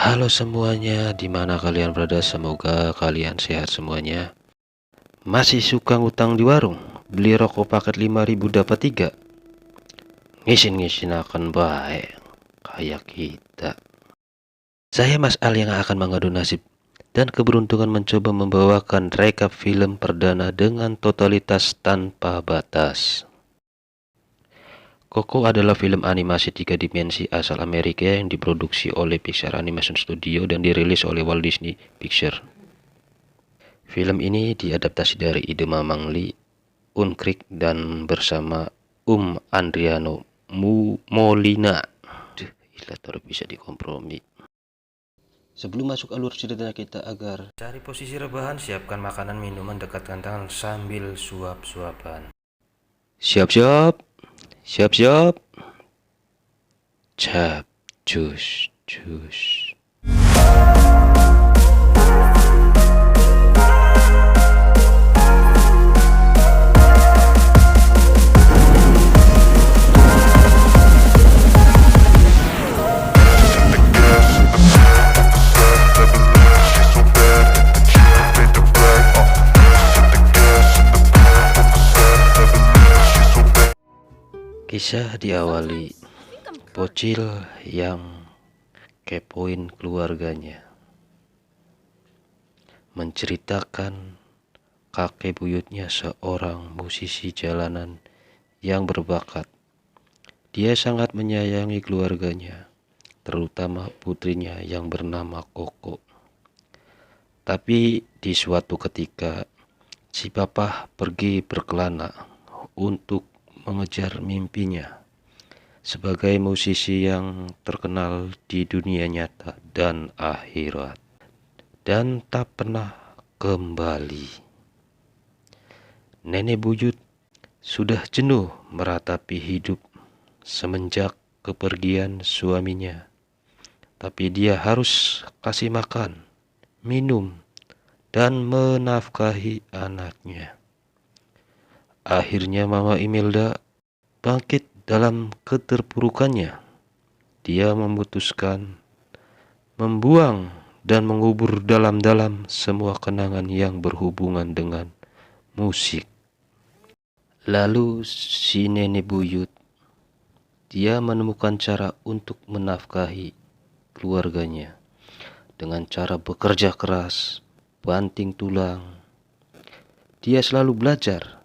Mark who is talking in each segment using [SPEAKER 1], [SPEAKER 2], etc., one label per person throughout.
[SPEAKER 1] Halo semuanya, dimana kalian berada? Semoga kalian sehat semuanya. Masih suka ngutang di warung? Beli rokok paket 5.000 dapat 3? Ngisin-ngisin akan baik kayak kita. Saya Mas Al yang akan mengadu nasib dan keberuntungan mencoba membawakan rekap film perdana dengan totalitas tanpa batas. Coco adalah film animasi 3 dimensi asal Amerika yang diproduksi oleh Pixar Animation Studio dan dirilis oleh Walt Disney Pictures. Film ini diadaptasi dari ide Mamang Lee Unkrik dan bersama Andriano Molina. Ilustri bisa dikompromi. Sebelum masuk alur cerita kita agar cari posisi rebahan, siapkan makanan minuman, dekatkan tangan sambil suap-suapan. Siap-siap. Siap-siap. Cap, cus, cus. Kisah diawali bocil yang kepoin keluarganya, menceritakan kakek buyutnya seorang musisi jalanan yang berbakat. Dia sangat menyayangi keluarganya, terutama putrinya yang bernama Koko. Tapi di suatu ketika, si papa pergi berkelana untuk mengejar mimpinya sebagai musisi yang terkenal di dunia nyata dan akhirat, dan tak pernah kembali. Nenek buyut sudah jenuh meratapi hidup semenjak kepergian suaminya, tapi dia harus kasih makan, minum, dan menafkahi anaknya. Akhirnya Mama Imelda bangkit dalam keterpurukannya. Dia memutuskan membuang dan mengubur dalam-dalam semua kenangan yang berhubungan dengan musik. Lalu si nenek buyut, dia menemukan cara untuk menafkahi keluarganya dengan cara bekerja keras, banting tulang. Dia selalu belajar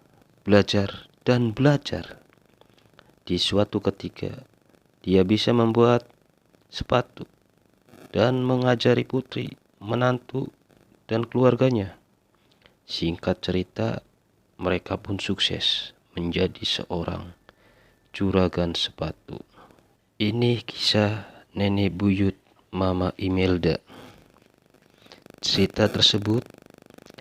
[SPEAKER 1] dan belajar. Di suatu ketika, dia bisa membuat sepatu dan mengajari putri, menantu, dan keluarganya. Singkat cerita, mereka pun sukses menjadi seorang juragan sepatu. Ini kisah nenek buyut Mama Imelda. Cerita tersebut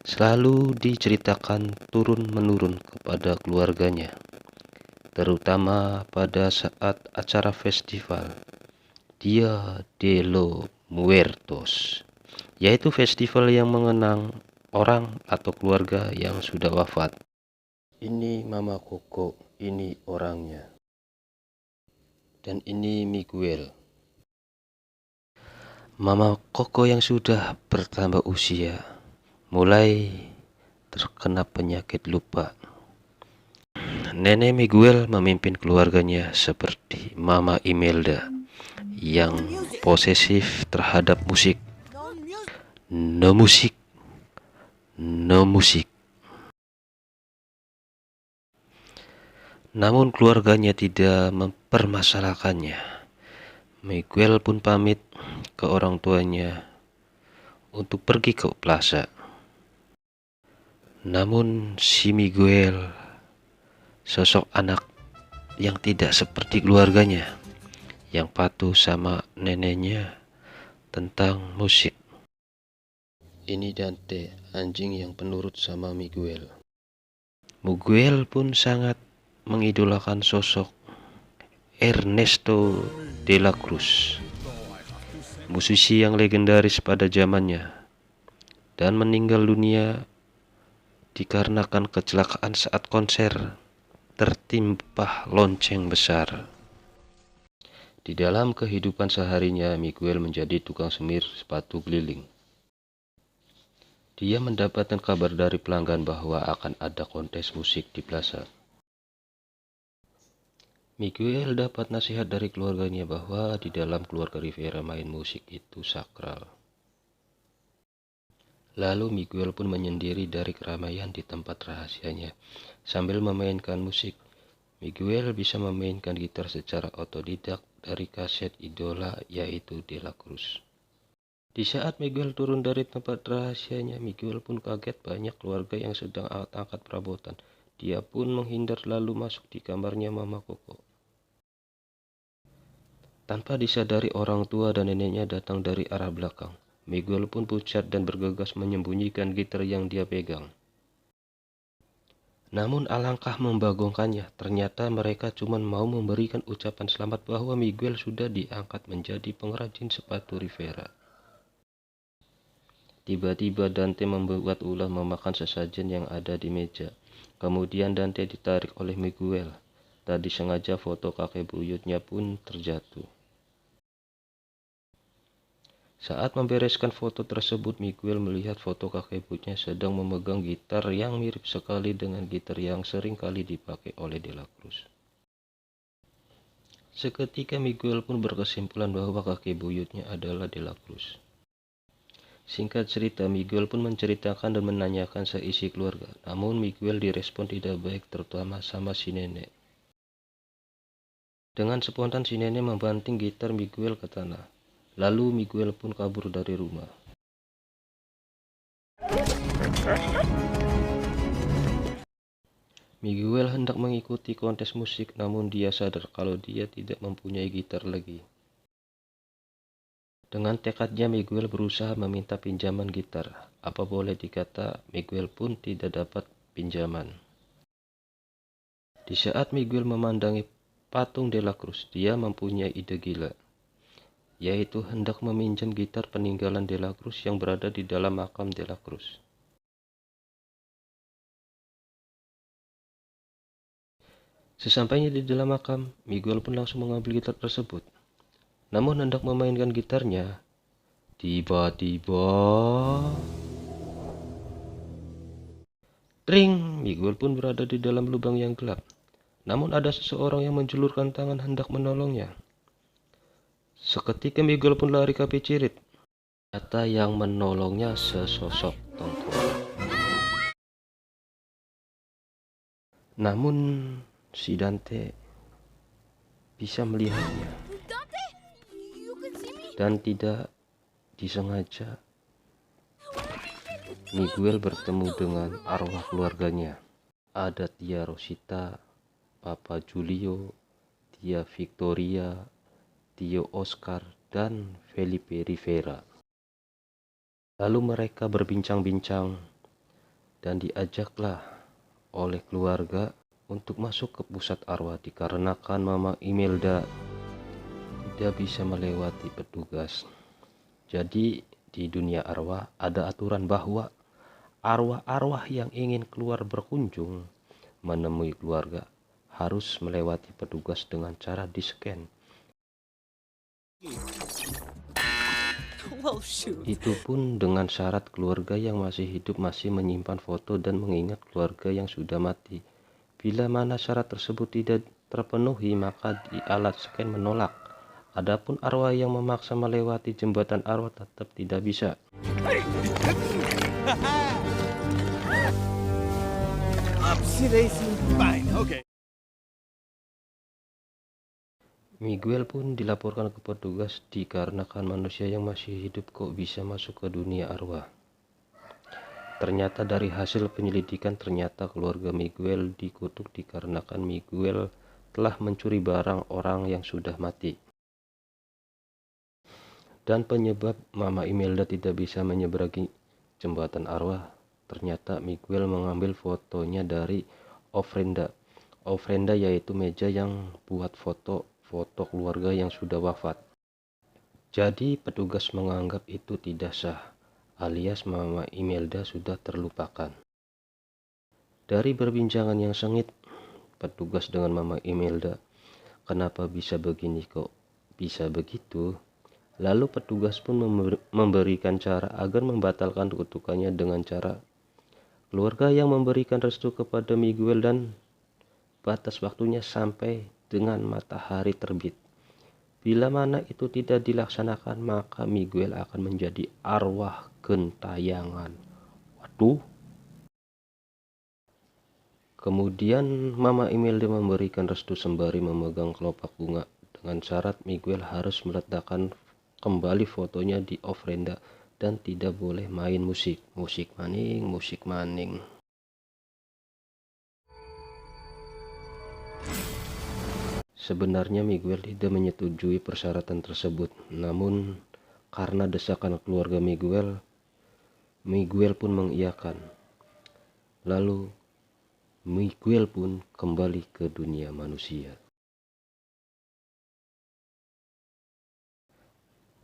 [SPEAKER 1] selalu diceritakan turun-menurun kepada keluarganya, terutama pada saat acara festival Dia de los Muertos, yaitu festival yang mengenang orang atau keluarga yang sudah wafat. Ini Mama Koko, ini orangnya. Dan ini Miguel. Mama Koko yang sudah bertambah usia mulai terkena penyakit lupa. Nenek Miguel memimpin keluarganya seperti Mama Imelda yang posesif terhadap musik. No musik, no musik. Namun keluarganya tidak mempermasalahkannya. Miguel pun pamit ke orang tuanya untuk pergi ke plaza. Namun si Miguel sosok anak yang tidak seperti keluarganya, yang patuh sama neneknya tentang musik. Ini Dante, anjing yang penurut sama Miguel. Miguel pun sangat mengidolakan sosok Ernesto de la Cruz, musisi yang legendaris pada zamannya, dan meninggal dunia dikarenakan kecelakaan saat konser tertimpa lonceng besar. Di dalam kehidupan seharinya, Miguel menjadi tukang semir sepatu keliling. Dia mendapatkan kabar dari pelanggan bahwa akan ada kontes musik di plaza. Miguel dapat nasihat dari keluarganya bahwa di dalam keluarga Rivera main musik itu sakral. Lalu Miguel pun menyendiri dari keramaian di tempat rahasianya. Sambil memainkan musik, Miguel bisa memainkan gitar secara otodidak dari kaset idola yaitu De La Cruz. Di saat Miguel turun dari tempat rahasianya, Miguel pun kaget banyak keluarga yang sedang angkat perabotan. Dia pun menghindar lalu masuk di kamarnya Mama Koko. Tanpa disadari, orang tua dan neneknya datang dari arah belakang. Miguel pun pucat dan bergegas menyembunyikan gitar yang dia pegang. Namun alangkah membagongkannya, ternyata mereka cuma mau memberikan ucapan selamat bahwa Miguel sudah diangkat menjadi pengrajin sepatu Rivera. Tiba-tiba Dante membuat ulah memakan sesajen yang ada di meja. Kemudian Dante ditarik oleh Miguel. Tadi sengaja foto kakek buyutnya pun terjatuh. Saat membereskan foto tersebut, Miguel melihat foto kakek buyutnya sedang memegang gitar yang mirip sekali dengan gitar yang sering kali dipakai oleh De La Cruz. Seketika Miguel pun berkesimpulan bahwa kakek buyutnya adalah De La Cruz. Singkat cerita, Miguel pun menceritakan dan menanyakan seisi keluarga. Namun Miguel direspon tidak baik, terutama sama si nenek. Dengan spontan si nenek membanting gitar Miguel ke tanah. Lalu Miguel pun kabur dari rumah. Miguel hendak mengikuti kontes musik, namun dia sadar kalau dia tidak mempunyai gitar lagi. Dengan tekadnya, Miguel berusaha meminta pinjaman gitar. Apa boleh dikata, Miguel pun tidak dapat pinjaman. Di saat Miguel memandangi patung De La Cruz, dia mempunyai ide gila, yaitu hendak meminjam gitar peninggalan De La Cruz yang berada di dalam makam De La Cruz. Sesampainya di dalam makam, Miguel pun langsung mengambil gitar tersebut. Namun hendak memainkan gitarnya, tiba-tiba Tring! Miguel pun berada di dalam lubang yang gelap. Namun ada seseorang yang menjulurkan tangan hendak menolongnya. Seketika Miguel pun lari ke Picirit. Ternyata yang menolongnya sesosok tengkorak. Namun si Dante bisa melihatnya. Dan tidak disengaja, Miguel bertemu dengan arwah keluarganya. Ada Tia Rosita, Papa Julio, Tia Victoria, Tio Oscar, dan Felipe Rivera. Lalu mereka berbincang-bincang dan diajaklah oleh keluarga untuk masuk ke pusat arwah dikarenakan Mama Imelda tidak bisa melewati petugas. Jadi di dunia arwah ada aturan bahwa arwah-arwah yang ingin keluar berkunjung menemui keluarga harus melewati petugas dengan cara di-scan. Itu pun dengan syarat keluarga yang masih hidup masih menyimpan foto dan mengingat keluarga yang sudah mati. Bila mana syarat tersebut tidak terpenuhi, maka di alat scan menolak. Adapun arwah yang memaksa melewati jembatan arwah tetap tidak bisa. Miguel pun dilaporkan ke petugas dikarenakan manusia yang masih hidup kok bisa masuk ke dunia arwah. Ternyata dari hasil penyelidikan, ternyata keluarga Miguel dikutuk dikarenakan Miguel telah mencuri barang orang yang sudah mati. Dan penyebab Mama Imelda tidak bisa menyeberangi jembatan arwah, ternyata Miguel mengambil fotonya dari ofrenda. Ofrenda yaitu meja yang buat foto keluarga yang sudah wafat. Jadi petugas menganggap itu tidak sah, alias Mama Imelda sudah terlupakan. Dari perbincangan yang sengit petugas dengan Mama Imelda, kenapa bisa begini kok? bisa begitu, lalu petugas pun memberikan cara agar membatalkan kutukannya dengan cara keluarga yang memberikan restu kepada Miguel dan batas waktunya sampai dengan matahari terbit. Bila mana itu tidak dilaksanakan, maka Miguel akan menjadi arwah gentayangan. Waduh. Kemudian Mama Imelda memberikan restu sembari memegang kelopak bunga dengan syarat Miguel harus meletakkan kembali fotonya di ofrenda dan tidak boleh main musik. Musik maning, musik maning. Sebenarnya Miguel tidak menyetujui persyaratan tersebut, namun karena desakan keluarga Miguel pun mengiyakan. Lalu Miguel pun kembali ke dunia manusia.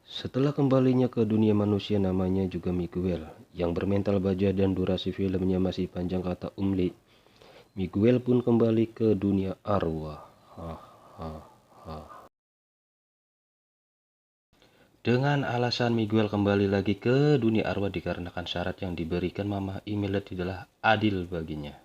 [SPEAKER 1] Setelah kembalinya ke dunia manusia, namanya juga Miguel, yang bermental baja dan durasi filmnya masih panjang kata Umli. Miguel pun kembali ke dunia arwah. Dengan alasan Miguel kembali lagi ke dunia arwah dikarenakan syarat yang diberikan Mama Imelda tidaklah adil baginya.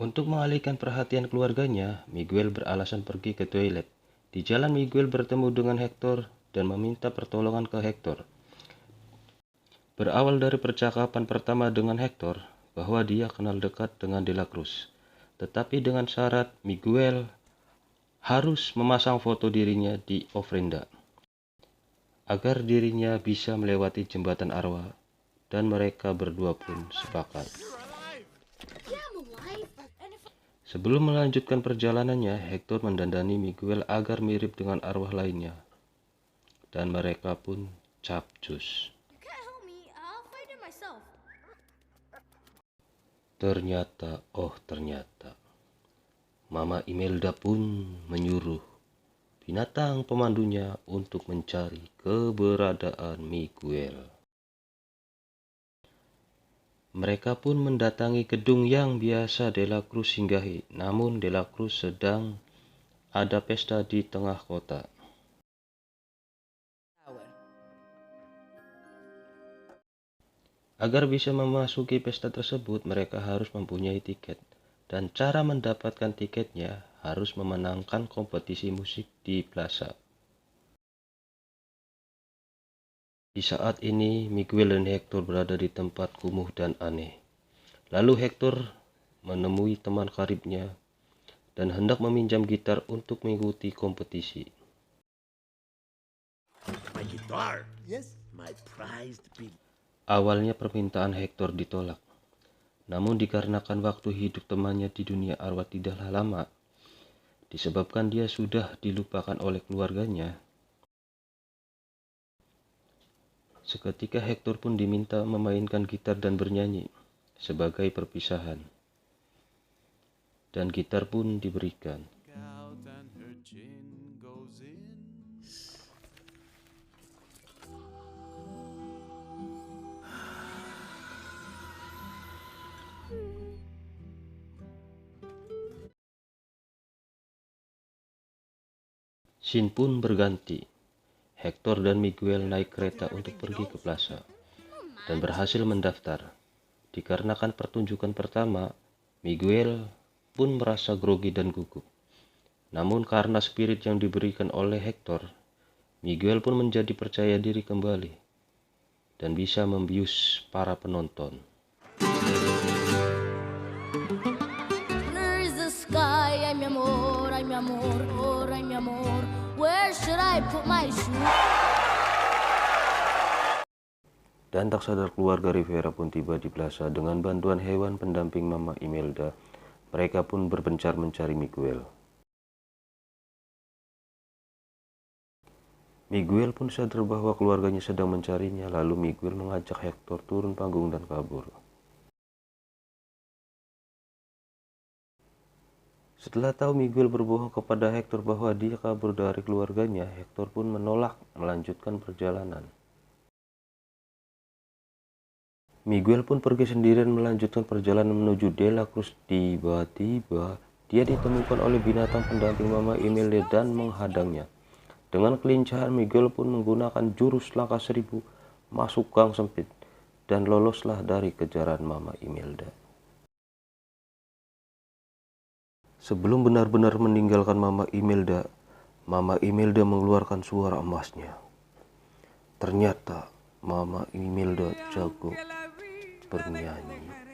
[SPEAKER 1] Untuk mengalihkan perhatian keluarganya, Miguel beralasan pergi ke toilet. Di jalan Miguel bertemu dengan Hector dan meminta pertolongan ke Hector. Berawal dari percakapan pertama dengan Hector bahwa dia kenal dekat dengan De La Cruz. Tetapi dengan syarat Miguel harus memasang foto dirinya di ofrenda agar dirinya bisa melewati jembatan arwah, dan mereka berdua pun sepakat. Sebelum melanjutkan perjalanannya, Hector mendandani Miguel agar mirip dengan arwah lainnya, dan mereka pun capcus. Ternyata, Mama Imelda pun menyuruh binatang pemandunya untuk mencari keberadaan Miguel. Mereka pun mendatangi gedung yang biasa De La Cruz singgahi, namun De La Cruz sedang ada pesta di tengah kota. Agar bisa memasuki pesta tersebut, mereka harus mempunyai tiket, dan cara mendapatkan tiketnya harus memenangkan kompetisi musik di plaza. Di saat ini, Miguel dan Hector berada di tempat kumuh dan aneh. Lalu Hector menemui teman karibnya dan hendak meminjam gitar untuk mengikuti kompetisi.
[SPEAKER 2] My guitar. Yes, my prized big.
[SPEAKER 1] Awalnya permintaan Hector ditolak. Namun dikarenakan waktu hidup temannya di dunia arwah tidaklah lama, disebabkan dia sudah dilupakan oleh keluarganya, seketika Hector pun diminta memainkan gitar dan bernyanyi sebagai perpisahan. Dan gitar pun diberikan. Scene pun berganti. Hector dan Miguel naik kereta untuk pergi ke plaza dan berhasil mendaftar. Dikarenakan pertunjukan pertama, Miguel pun merasa grogi dan gugup. Namun karena spirit yang diberikan oleh Hector, Miguel pun menjadi percaya diri kembali dan bisa membius para penonton. Dan tak sadar keluarga Rivera pun tiba di plaza dengan bantuan hewan pendamping Mama Imelda. Mereka pun berpencar mencari Miguel. Miguel pun sadar bahwa keluarganya sedang mencarinya, lalu Miguel mengajak Hector turun panggung dan kabur. Setelah tahu Miguel berbohong kepada Hector bahwa dia kabur dari keluarganya, Hector pun menolak melanjutkan perjalanan. Miguel pun pergi sendirian melanjutkan perjalanan menuju De La Cruz. Tiba-tiba Dia ditemukan oleh binatang pendamping Mama Imelda dan menghadangnya. Dengan kelincahan, Miguel pun menggunakan jurus langkah 1000 masuk gang sempit dan loloslah dari kejaran Mama Imelda. Sebelum benar-benar meninggalkan Mama Imelda mengeluarkan suara emasnya. Ternyata Mama Imelda jago bernyanyi.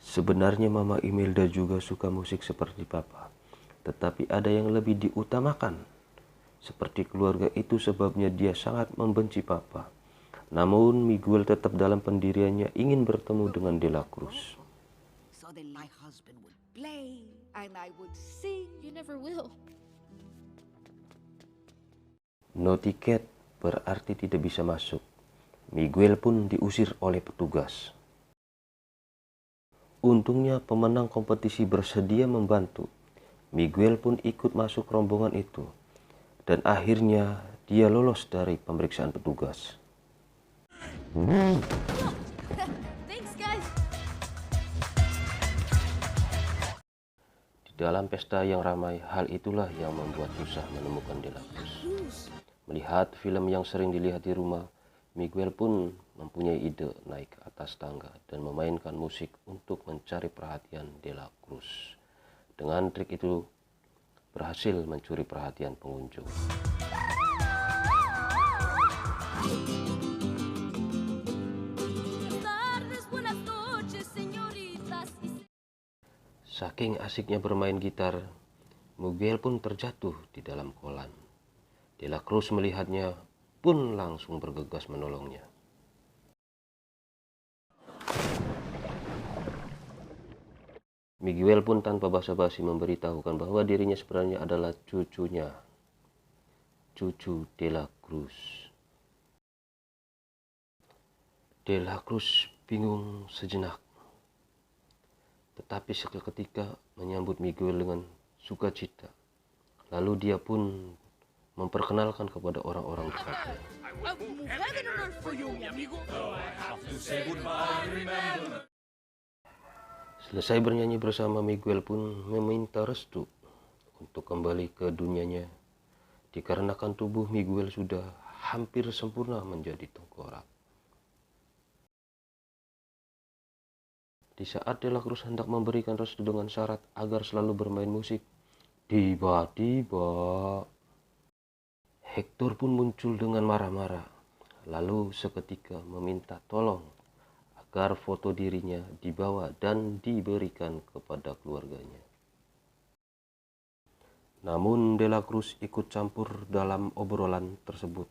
[SPEAKER 1] Sebenarnya Mama Imelda juga suka musik seperti Papa, tetapi ada yang lebih diutamakan. Seperti keluarga itu sebabnya dia sangat membenci Papa. Namun Miguel tetap dalam pendiriannya ingin bertemu dengan De La Cruz.
[SPEAKER 3] So then my husband would play and I would sing.
[SPEAKER 4] You never will.
[SPEAKER 1] No ticket berarti tidak bisa masuk. Miguel pun diusir oleh petugas. Untungnya pemenang kompetisi bersedia membantu. Miguel pun ikut masuk rombongan itu. Dan akhirnya dia lolos dari pemeriksaan petugas.
[SPEAKER 4] Thanks, guys.
[SPEAKER 1] Di dalam pesta yang ramai, hal itulah yang membuat susah menemukan De La Cruz. Melihat film yang sering dilihat di rumah, Miguel pun mempunyai ide naik ke atas tangga dan memainkan musik untuk mencari perhatian De La Cruz. Dengan trik itu berhasil mencuri perhatian pengunjung. Saking asiknya bermain gitar, Miguel pun terjatuh di dalam kolam. De La Cruz melihatnya pun langsung bergegas menolongnya. Miguel pun tanpa basa-basi memberitahukan bahwa dirinya sebenarnya adalah cucu De La Cruz. De La Cruz bingung sejenak, tetapi seketika menyambut Miguel dengan sukacita. Lalu dia pun memperkenalkan kepada orang-orang dekatnya. Selesai bernyanyi bersama, Miguel pun meminta restu untuk kembali ke dunianya, dikarenakan tubuh Miguel sudah hampir sempurna menjadi tengkorak. Di saat De La Cruz hendak memberikan restu dengan syarat agar selalu bermain musik, tiba-tiba Hector pun muncul dengan marah-marah, lalu seketika meminta tolong agar foto dirinya dibawa dan diberikan kepada keluarganya. Namun De La Cruz ikut campur dalam obrolan tersebut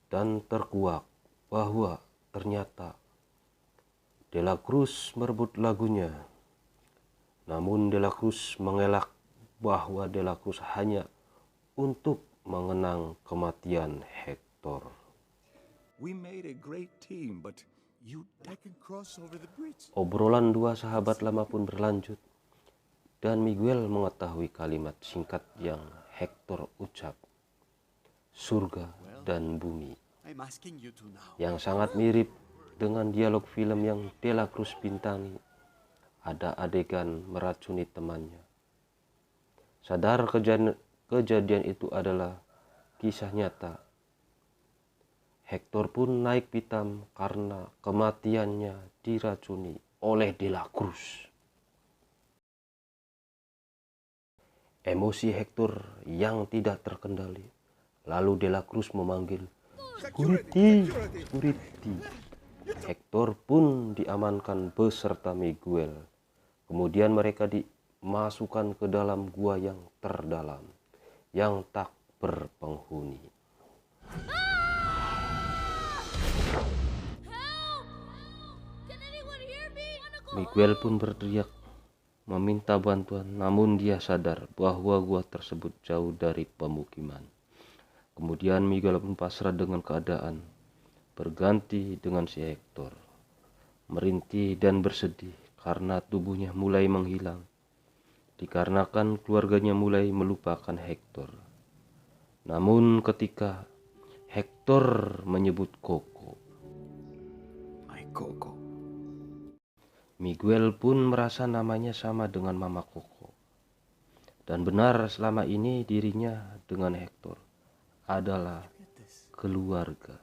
[SPEAKER 1] dan terkuak bahwa ternyata De La Cruz merebut lagunya. Namun De La Cruz mengelak bahwa De La Cruz hanya untuk mengenang kematian Hector.
[SPEAKER 2] We made a great team, but I can cross over the bridge.
[SPEAKER 1] Obrolan dua sahabat lama pun berlanjut, dan Miguel mengetahui kalimat singkat yang Hector ucap, surga dan bumi,
[SPEAKER 2] I'm asking you to now.
[SPEAKER 1] yang sangat mirip dengan dialog film yang De La Cruz bintangi. Ada adegan meracuni temannya. Sadar kejadian itu adalah kisah nyata, Hector pun naik pitam karena kematiannya diracuni oleh De La Cruz. Emosi Hector yang tidak terkendali, lalu De La Cruz memanggil, "Security, security." Hector pun diamankan beserta Miguel. Kemudian mereka dimasukkan ke dalam gua yang terdalam, yang tak berpenghuni. Miguel pun berteriak meminta bantuan, namun dia sadar bahwa gua tersebut jauh dari pemukiman. Kemudian Miguel pun pasrah dengan keadaan, berganti dengan si Hector, merintih dan bersedih karena tubuhnya mulai menghilang, dikarenakan keluarganya mulai melupakan Hector. Namun ketika Hector menyebut Coco,
[SPEAKER 2] My Coco.
[SPEAKER 1] Miguel pun merasa namanya sama dengan Mama Coco. Dan benar selama ini dirinya dengan Hector adalah keluarga.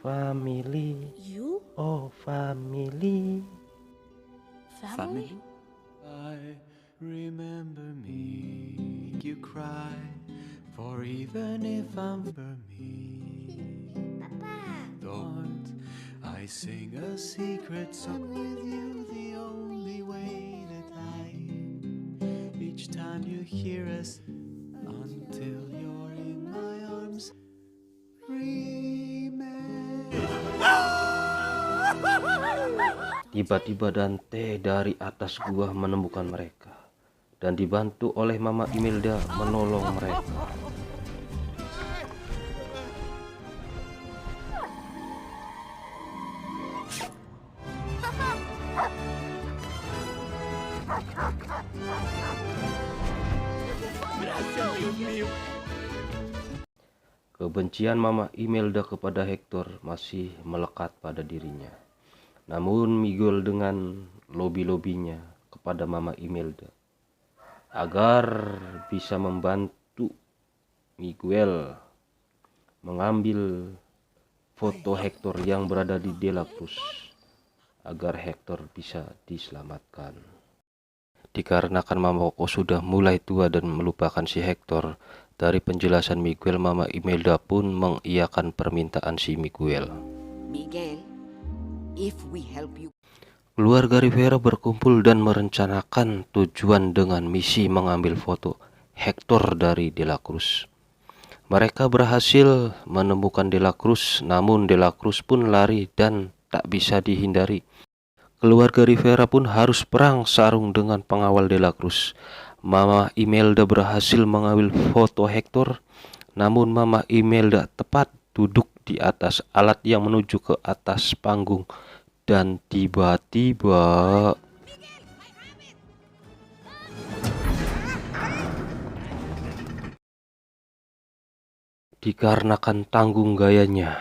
[SPEAKER 1] Family.
[SPEAKER 4] You?
[SPEAKER 1] Oh, family.
[SPEAKER 4] Family?
[SPEAKER 5] I remember me, you cry, for even if I'm for me. Don't I sing a secret song with you the only way that I each time you hear us until you're in my arms.
[SPEAKER 1] Tiba-tiba Dante dari atas gua menemukan mereka dan dibantu oleh Mama Imelda menolong mereka. Kebencian Mama Imelda kepada Hector masih melekat pada dirinya. Namun Miguel dengan lobi-lobinya kepada Mama Imelda agar bisa membantu Miguel mengambil foto Hector yang berada di De La Cruz agar Hector bisa diselamatkan. Dikarenakan Mama Coco sudah mulai tua dan melupakan si Hector, dari penjelasan Miguel, Mama Imelda pun mengiyakan permintaan si Miguel.
[SPEAKER 3] Miguel, if we help you.
[SPEAKER 1] Keluarga Rivera berkumpul dan merencanakan tujuan dengan misi mengambil foto Hector dari De La Cruz. Mereka berhasil menemukan De La Cruz, namun De La Cruz pun lari dan tak bisa dihindari. Keluarga Rivera pun harus perang sarung dengan pengawal De La Cruz. Mama Imelda berhasil mengambil foto Hector, namun Mama Imelda tepat duduk di atas alat yang menuju ke atas panggung dan tiba-tiba dikarenakan tanggung gayanya,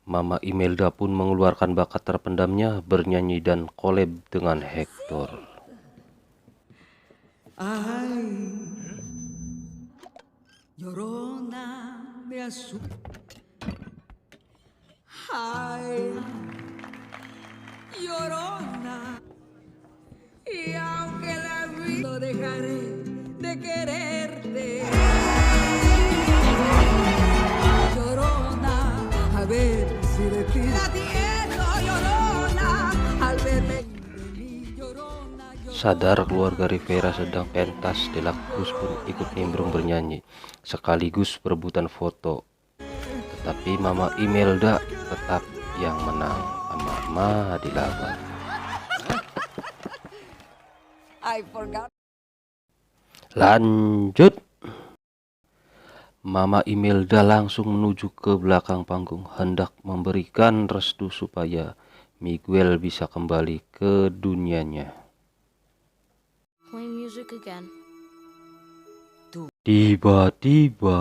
[SPEAKER 1] Mama Imelda pun mengeluarkan bakat terpendamnya bernyanyi dan collab dengan Hector.
[SPEAKER 3] Ay, Llorona de azul. Ay, Llorona. Y aunque la vida no dejaré de quererte. Llorona, a ver si de ti la tierra llorona al verme.
[SPEAKER 1] Sadar keluarga Rivera sedang pentas, De La Cruz pun ikut nimbrung bernyanyi sekaligus berebutan foto. Tetapi Mama Imelda tetap yang menang. Mama dilawan.
[SPEAKER 3] I forgot.
[SPEAKER 1] Lanjut. Mama Imelda langsung menuju ke belakang panggung hendak memberikan restu supaya Miguel bisa kembali ke dunianya.
[SPEAKER 4] Play music again.
[SPEAKER 1] Tiba-tiba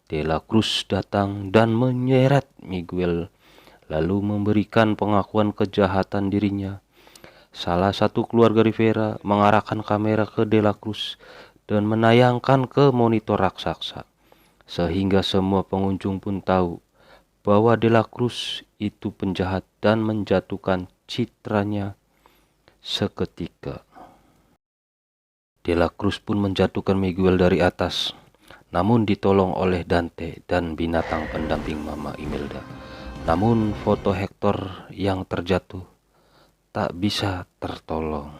[SPEAKER 1] De La Cruz datang dan menyeret Miguel lalu memberikan pengakuan kejahatan dirinya. Salah satu keluarga Rivera mengarahkan kamera ke De La Cruz dan menayangkan ke monitor raksasa, sehingga semua pengunjung pun tahu bahwa De La Cruz itu penjahat dan menjatuhkan citranya seketika. De La Cruz pun menjatuhkan Miguel dari atas, namun ditolong oleh Dante dan binatang pendamping Mama Imelda. Namun foto Hector yang terjatuh tak bisa tertolong.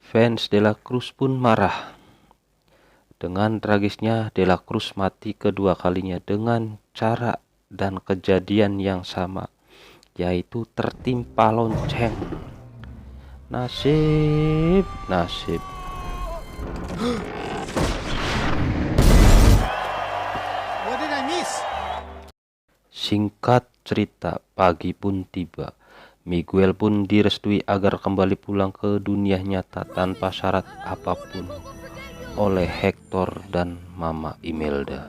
[SPEAKER 1] Fans De La Cruz pun marah. Dengan tragisnya De La Cruz mati kedua kalinya dengan cara dan kejadian yang sama, yaitu tertimpa lonceng. Nasib.
[SPEAKER 5] What did I miss?
[SPEAKER 1] Singkat cerita, pagi pun tiba. Miguel pun direstui agar kembali pulang ke dunia nyata tanpa syarat apapun oleh Hector dan Mama Imelda.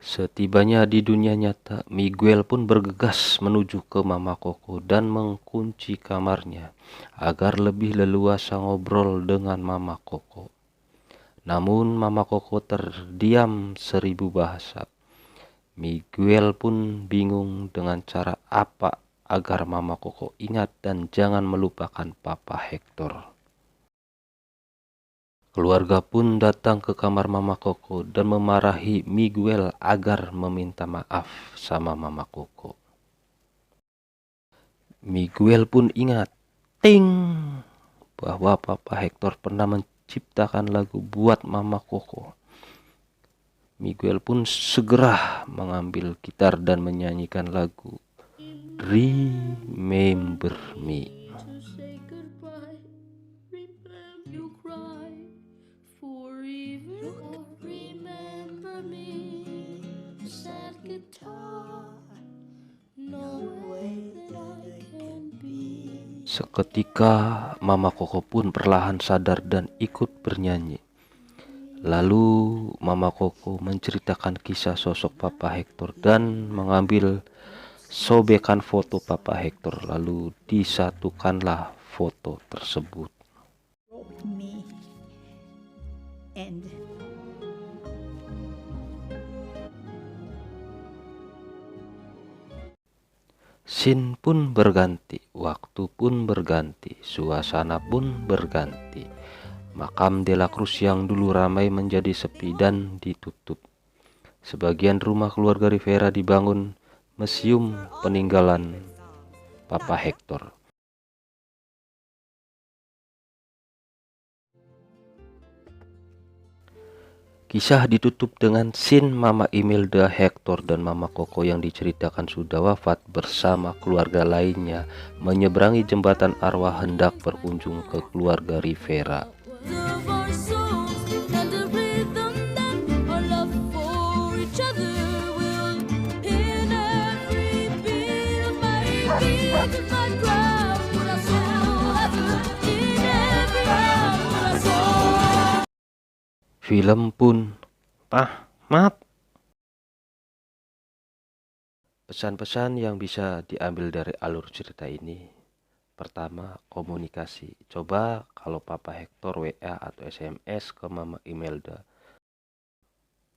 [SPEAKER 1] Setibanya di dunia nyata, Miguel pun bergegas menuju ke Mama Koko dan mengunci kamarnya agar lebih leluasa ngobrol dengan Mama Koko. Namun Mama Koko terdiam 1000 bahasa. Miguel pun bingung dengan cara apa agar Mama Koko ingat dan jangan melupakan Papa Hector. Keluarga pun datang ke kamar Mama Koko dan memarahi Miguel agar meminta maaf sama Mama Koko. Miguel pun ingat, ting, bahwa Papa Hector pernah menciptakan lagu buat Mama Koko. Miguel pun segera mengambil gitar dan menyanyikan lagu Remember Me.
[SPEAKER 4] To say goodbye, remember you cry forever. Remember me, sad guitar, no way that I can be.
[SPEAKER 1] Seketika Mama Koko pun perlahan sadar dan ikut bernyanyi. Lalu Mama Koko menceritakan kisah sosok Papa Hector dan mengambil sobekan foto Papa Hector, lalu disatukanlah foto tersebut.
[SPEAKER 6] Me and
[SPEAKER 1] Scene pun berganti, waktu pun berganti, suasana pun berganti. Makam De La Cruz yang dulu ramai menjadi sepi dan ditutup. Sebagian rumah keluarga Rivera dibangun museum peninggalan Papa Hector. Kisah ditutup dengan scene Mama Imelda, Hector, dan Mama Koko yang diceritakan sudah wafat bersama keluarga lainnya menyeberangi jembatan arwah hendak berkunjung ke keluarga Rivera.
[SPEAKER 4] Of our souls and the rhythm that our love for each other will in every beat of my beat of my drum will I soul ever in every hour will I soul.
[SPEAKER 1] Film pun tamat. Pesan-pesan yang bisa diambil dari alur cerita ini. Pertama, komunikasi. Coba kalau Papa Hector WA atau SMS ke Mama Imelda.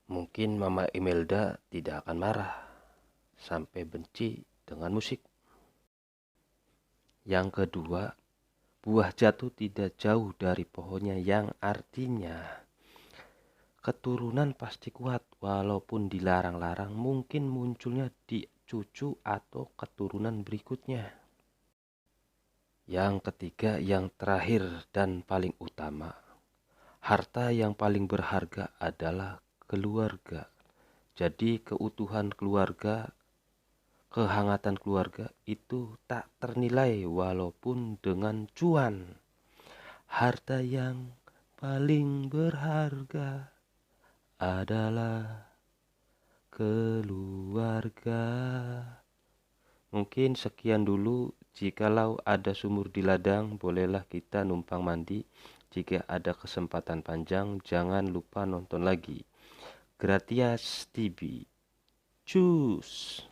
[SPEAKER 1] Mungkin Mama Imelda tidak akan marah sampai benci dengan musik. Yang kedua, buah jatuh tidak jauh dari pohonnya, yang artinya keturunan pasti kuat walaupun dilarang-larang, mungkin munculnya di cucu atau keturunan berikutnya. Yang ketiga, yang terakhir dan paling utama, harta yang paling berharga adalah keluarga. Jadi keutuhan keluarga, kehangatan keluarga itu tak ternilai walaupun dengan cuan. Harta yang paling berharga adalah keluarga. Mungkin sekian dulu. Jikalau ada sumur di ladang, bolehlah kita numpang mandi. Jika ada kesempatan panjang, jangan lupa nonton lagi. Gratias TV. Cus.